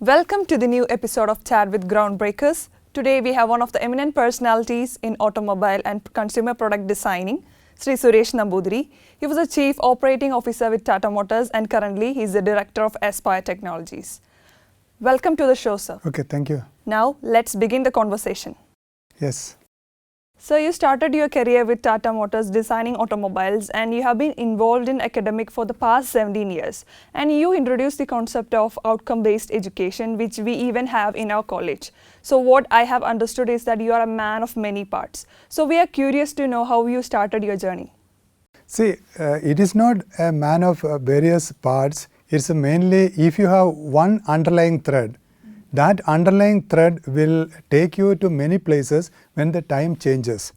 Welcome to the new episode of Chat with Groundbreakers. Today we have one of the eminent personalities in automobile and consumer product designing, Sri Suresh Namboothiri. He was a Chief Operating Officer with Tata Motors and currently he is the Director of Aspire Technologies. Welcome to the show, sir. Okay, thank you. Now let's begin the conversation. Yes. So you started your career with Tata Motors designing automobiles and you have been involved in academic for the past 17 years. And you introduced the concept of outcome-based education, which we even have in our college. So what I have understood is that you are a man of many parts. So we are curious to know how you started your journey. See, it is not a man of various parts. It's mainly if you have one underlying thread. That underlying thread will take you to many places when the time changes.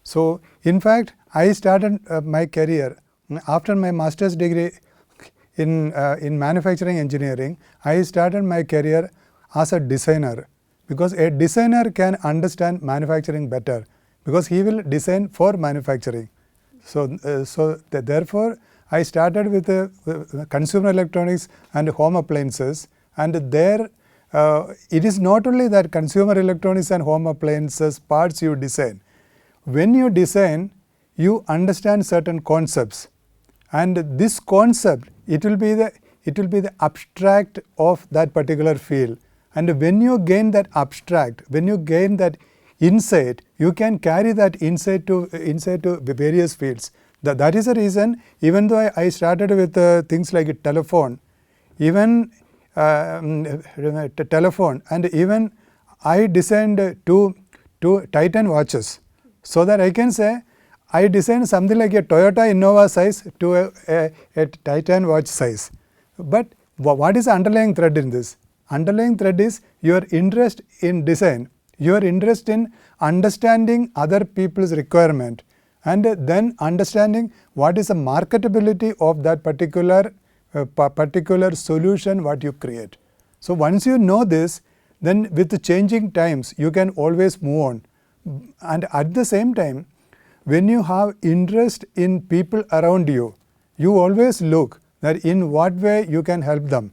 So, in fact, I started my career after my master's degree in manufacturing engineering. I started my career as a designer because a designer can understand manufacturing better because he will design for manufacturing. So, therefore, I started with consumer electronics and home appliances, and there it is not only that consumer electronics and home appliances parts you design. When you design, you understand certain concepts, and this concept it will be the abstract of that particular field. And when you gain that abstract, when you gain that insight, you can carry that insight to various fields. That is the reason. Even though I started with things like a telephone, even telephone, and even I designed two Titan watches, so that I can say I designed something like a Toyota Innova size to a Titan watch size. But what is the underlying thread in this? Underlying thread is your interest in design, your interest in understanding other people's requirement, and then understanding what is the marketability of that particular solution what you create. So once you know this, then with the changing times you can always move on. And at the same time, when you have interest in people around you, you always look that in what way you can help them.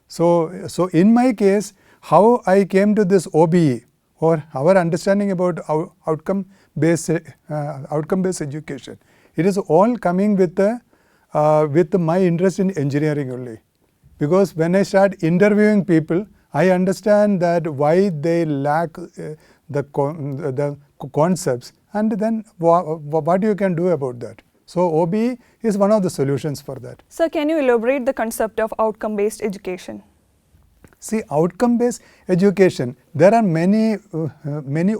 So in my case, how I came to this OBE, or our understanding about outcome-based education, it is all coming with my interest in engineering only. Because when I start interviewing people, I understand that why they lack the concepts, and then what you can do about that. So OBE is one of the solutions for that. So can you elaborate the concept of outcome-based education? See, outcome-based education, there are many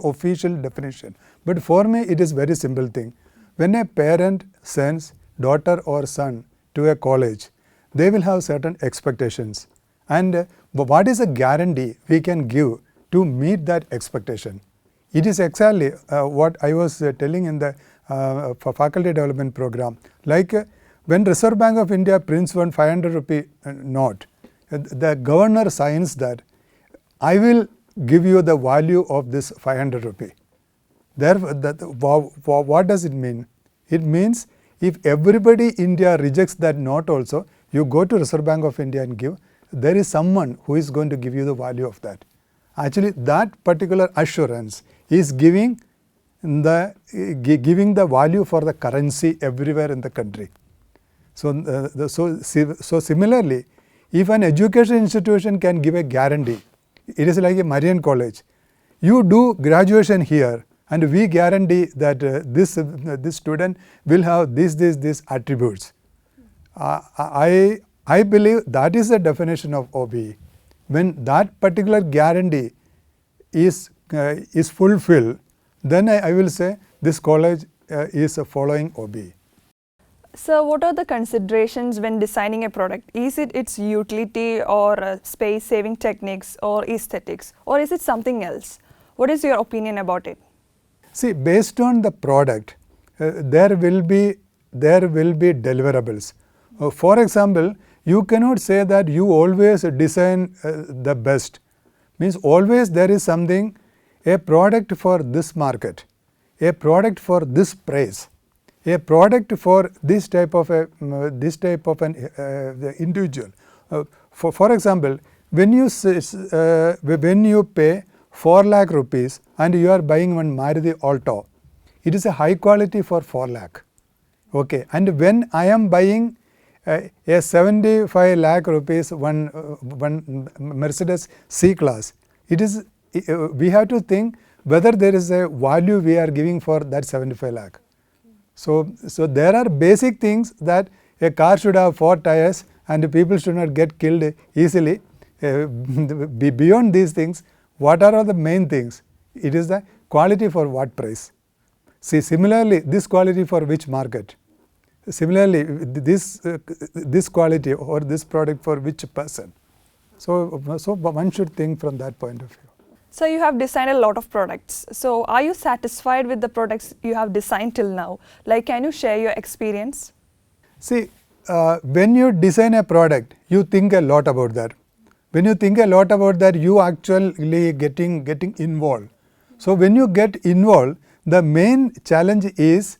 official definitions. But for me, it is very simple thing. When a parent sends daughter or son to a college, they will have certain expectations. And what is a guarantee we can give to meet that expectation? It is exactly what I was telling in the faculty development program. Like when Reserve Bank of India prints one 500 rupee note, the governor signs that I will give you the value of this 500 rupee. Therefore, what does it mean? It means if everybody in India rejects that note also, you go to Reserve Bank of India and give, there is someone who is going to give you the value of that. Actually, that particular assurance is giving the value for the currency everywhere in the country. So similarly, if an education institution can give a guarantee, it is like a Marian college. You do graduation here, and we guarantee that this student will have these attributes. I believe that is the definition of OBE. When that particular guarantee is fulfilled, then I will say this college is following OBE. So what are the considerations when designing a product? Is it its utility or space-saving techniques or aesthetics, or is it something else? What is your opinion about it? See, based on the product, there will be deliverables. For example, you cannot say that you always design the best. Means always there is something, a product for this market, a product for this price, a product for this type of an individual. For example, when you pay 4 lakh rupees and you are buying one Maruti Alto, it is a high quality for 4 lakh. Okay, and when I am buying a 75 lakh rupees one Mercedes C-Class, it is we have to think whether there is a value we are giving for that 75 lakh. So there are basic things that a car should have 4 tires and people should not get killed easily. Beyond these things, what are the main things? It is the quality for what price. See, similarly, this quality for which market? Similarly, this quality or this product for which person? So one should think from that point of view. So you have designed a lot of products. So are you satisfied with the products you have designed till now? Like, can you share your experience? See, when you design a product, you think a lot about that. When you think a lot about that, you actually getting involved. So when you get involved, the main challenge is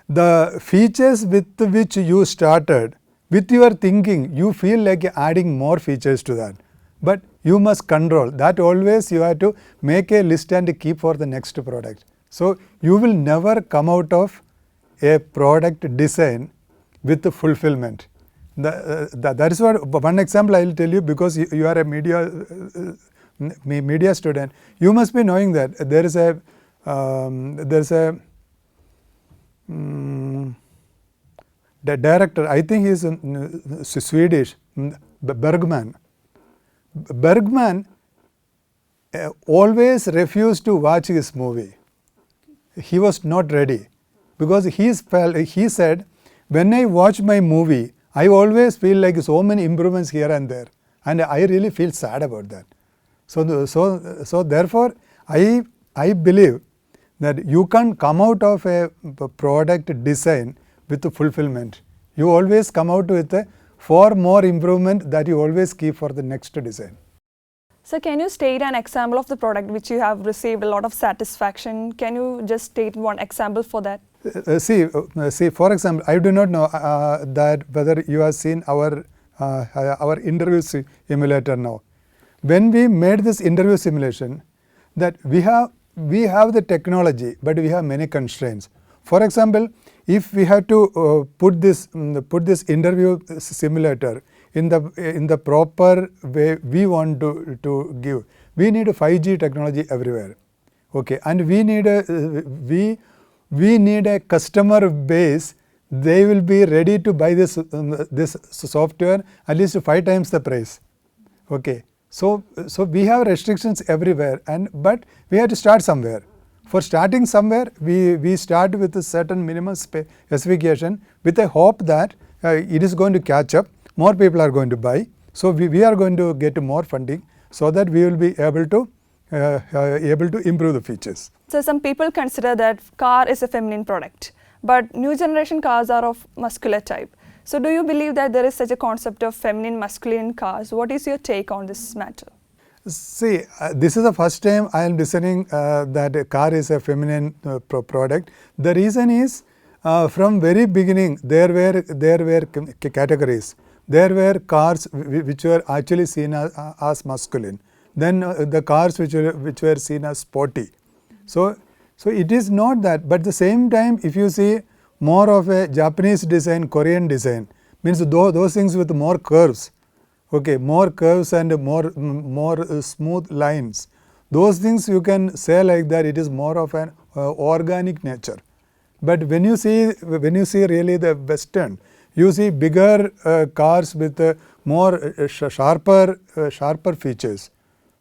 the features with which you started, with your thinking, you feel like adding more features to that. But you must control that. Always you have to make a list and keep for the next product. So you will never come out of a product design with the fulfillment. That is what one example I will tell you, because you are a media student. You must be knowing that there is a the director, I think he is Swedish, Bergman. Bergman always refused to watch his movie. He was not ready, because he said, when I watch my movie, I always feel like so many improvements here and there, and I really feel sad about that. So therefore, I believe that you can't come out of a product design with the fulfillment. You always come out with a far more improvement that you always keep for the next design. So can you state an example of the product which you have received a lot of satisfaction? Can you just state one example for that? See, for example, I do not know that whether you have seen our interview simulator now. When we made this interview simulation, that we have the technology, but we have many constraints. For example, if we have to put this interview simulator in the proper way we want to give, we need a 5G technology everywhere. Okay, and we need a customer base. They will be ready to buy this software at least 5 times the price. Okay, so we have restrictions everywhere, but we have to start somewhere. For starting somewhere, we start with a certain minimum specification with a hope that it is going to catch up, more people are going to buy. So we are going to get more funding so that we will be able to improve the features. So some people consider that car is a feminine product, but new generation cars are of muscular type. So do you believe that there is such a concept of feminine, masculine cars? What is your take on this matter? See, this is the first time I am listening that a car is a feminine product. The reason is from very beginning there were categories. There were cars which were actually seen as masculine. Then the cars which were seen as sporty. So it is not that, but at the same time, if you see more of a Japanese design, Korean design, means those things with more curves. Okay, more curves and more smooth lines. Those things you can say like that it is more of an organic nature. But when you see really the Western, you see bigger cars with more sharper features.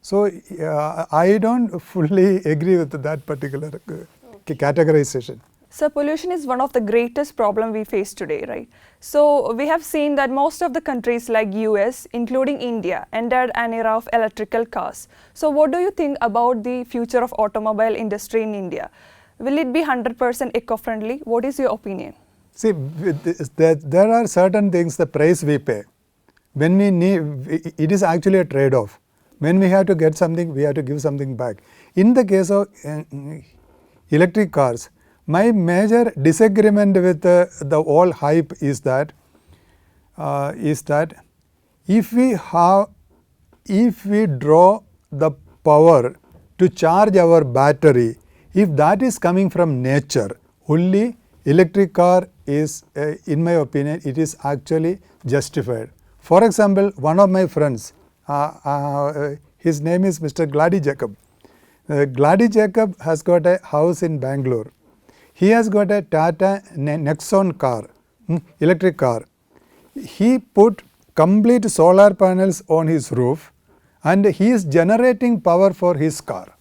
So I don't fully agree with that particular categorization. So pollution is one of the greatest problems we face today, right? So we have seen that most of the countries like US, including India, entered an era of electrical cars. So what do you think about the future of automobile industry in India? Will it be 100% eco-friendly? What is your opinion? See, there are certain things, the price we pay. When we need, it is actually a trade-off. When we have to get something, we have to give something back. In the case of electric cars, my major disagreement with the whole hype is that if we have if we draw the power to charge our battery, if that is coming from nature, only electric car is, in my opinion, it is actually justified. For example, one of my friends, his name is Mr. Glady Jacob. Glady Jacob has got a house in Bangalore. He has got a Tata Nexon car, electric car. He put complete solar panels on his roof and he is generating power for his car.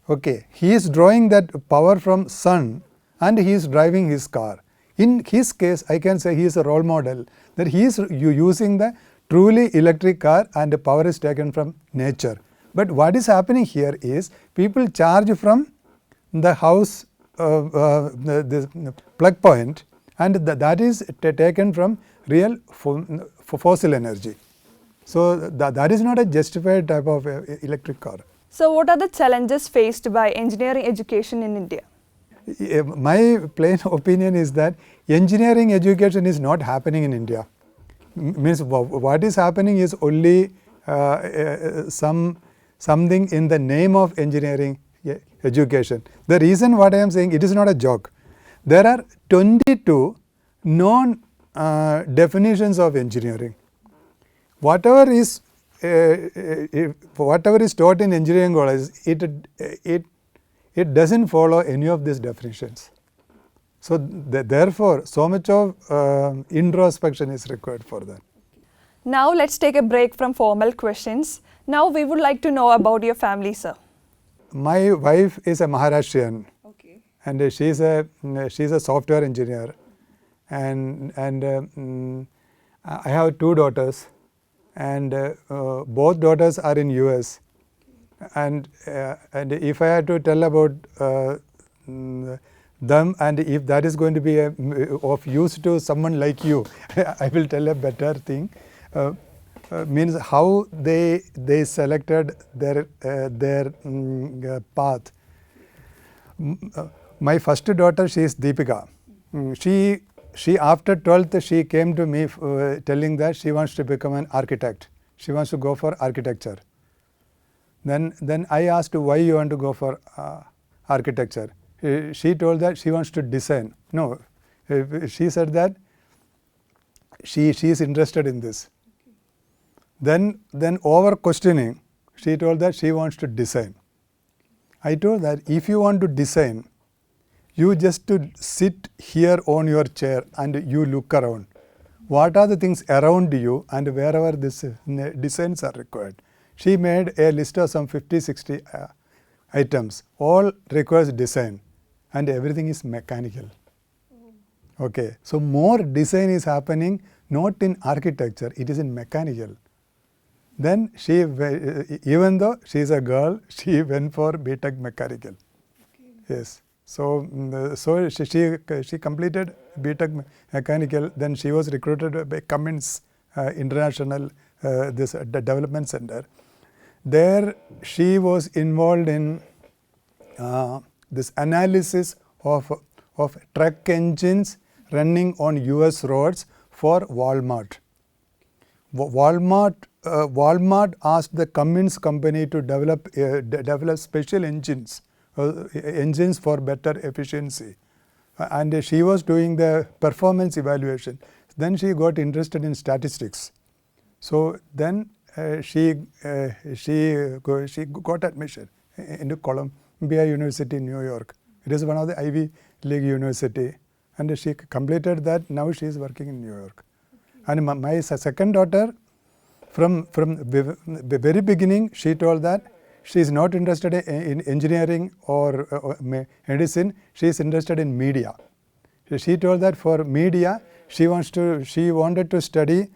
Okay, he is drawing that power from sun and he is driving his car. In his case, I can say he is a role model, that he is using the truly electric car and the power is taken from nature. But what is happening here is people charge from the house this plug point, and that is taken from real fossil energy. So that is not a justified type of electric car. So what are the challenges faced by engineering education in India? My plain opinion is that engineering education is not happening in India. Means what is happening is only something in the name of engineering education. The reason what I am saying, it is not a joke. There are 22 known definitions of engineering. Whatever is taught in engineering college, it doesn't follow any of these definitions. So therefore, so much of introspection is required for that. Now let's take a break from formal questions. Now we would like to know about your family, sir. My wife is a Maharashtrian. Okay. And she's a software engineer, and I have 2 daughters, and both daughters are in US. And if I had to tell about them, and if that is going to be of use to someone like you, I will tell a better thing. Means how they selected their path. My first daughter, she is Deepika. She after 12th, she came to me telling that she wants to become an architect. She wants to go for architecture. Then I asked, why you want to go for architecture? She told that she wants to design. No, she said that she is interested in this. Then over questioning, she told that she wants to design. I told that if you want to design, you just to sit here on your chair and you look around. What are the things around you and wherever these designs are required? She made a list of some 50-60 items. All requires design and everything is mechanical. Okay, so more design is happening not in architecture, it is in mechanical. Then she, even though she is a girl, she went for BTech mechanical. Okay. Yes. So she completed BTech mechanical. Then she was recruited by Cummins International this development center. There she was involved in this analysis of truck engines running on US roads for Walmart. Walmart asked the Cummins company to develop special engines for better efficiency, and she was doing the performance evaluation. Then she got interested in statistics. So then she got admission into Columbia University in New York. It is one of the Ivy League university, and she completed that. Now she is working in New York. And my second daughter, from the very beginning, she told that she is not interested in engineering or medicine. She is interested in media. She told that for media, she wanted to study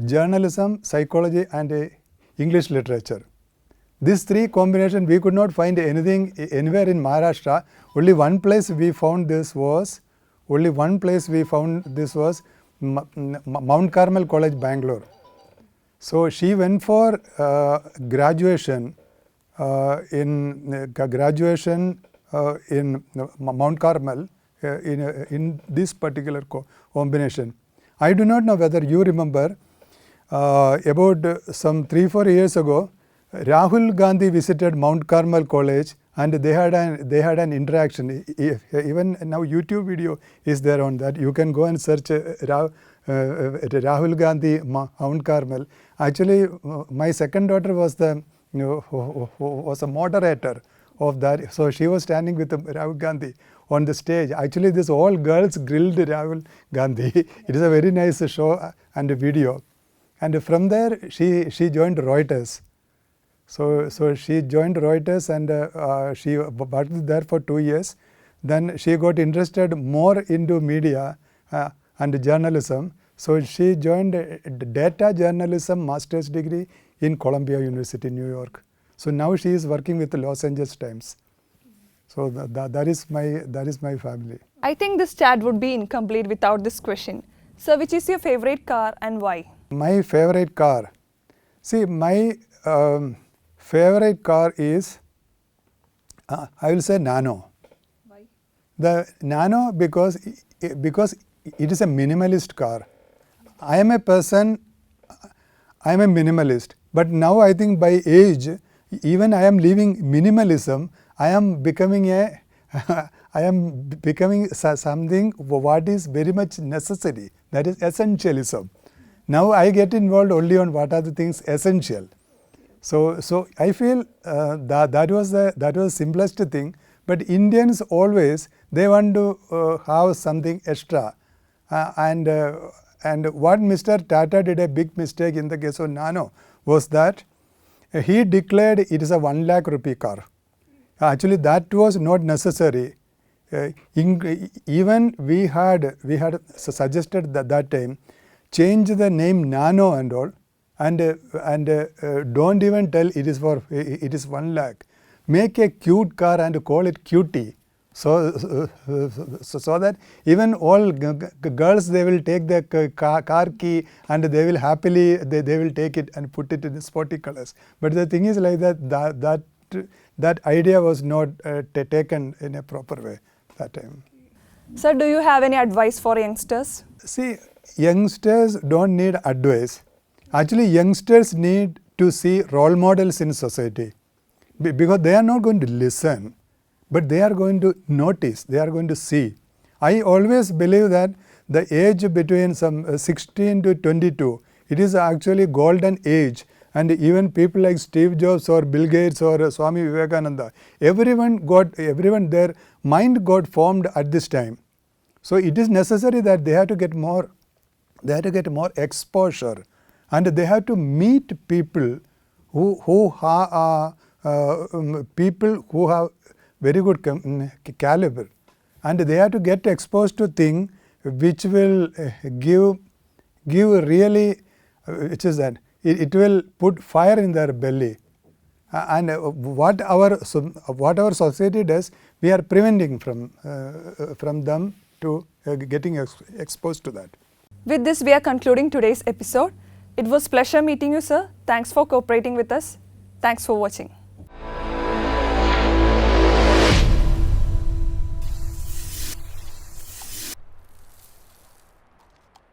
journalism, psychology, and English literature. These 3 combinations, we could not find anything anywhere in Maharashtra. Only one place we found this was Mount Carmel College, Bangalore. So she went for graduation in Mount Carmel in this particular combination. I do not know whether you remember about some 3-4 years ago, Rahul Gandhi visited Mount Carmel College and they had an interaction. Even now YouTube video is there on that. You can go and search Rahul Gandhi Mount Carmel. Actually, my second daughter was was a moderator of that. So she was standing with Rahul Gandhi on the stage. Actually, this all girls grilled Rahul Gandhi. It is a very nice show and a video. And from there, she joined Reuters. So she joined Reuters and she worked there for 2 years. Then she got interested more into media and journalism. So she joined data journalism master's degree in Columbia University, New York. So now she is working with the Los Angeles Times. So that is my family. I think this chat would be incomplete without this question. So which is your favorite car and why? My favorite car. See, my favorite car is, I will say Nano. Why? The Nano because it is a minimalist car. I am a minimalist. But now I think by age, even I am leaving minimalism, I am becoming something what is very much necessary. That is essentialism. Now I get involved only on what are the things essential. So I feel that was the simplest thing. But Indians always they want to have something extra, and what Mr. Tata did a big mistake in the case of Nano was that he declared it is a 1 lakh rupee car. Actually, that was not necessary. Even we had suggested that time change the name Nano and all, and don't even tell it is 1 lakh. Make a cute car and call it Cutie. So that even all girls they will take the car key and they will happily they will take it and put it in sporty colors. But the thing is like that idea was not taken in a proper way that time. Sir, do you have any advice for youngsters? See, youngsters don't need advice. Actually, youngsters need to see role models in society because they are not going to listen. But they are going to notice, they are going to see. I always believe that the age between some 16 to 22, it is actually golden age. And even people like Steve Jobs or Bill Gates or Swami Vivekananda, everyone their mind got formed at this time. So it is necessary that they have to get more exposure, and they have to meet people who have very good caliber, and they have to get exposed to things which will give really, which is that it will put fire in their belly, and what our society does, we are preventing from them to getting exposed to that. With this, we are concluding today's episode. It was a pleasure meeting you, sir. Thanks for cooperating with us. Thanks for watching.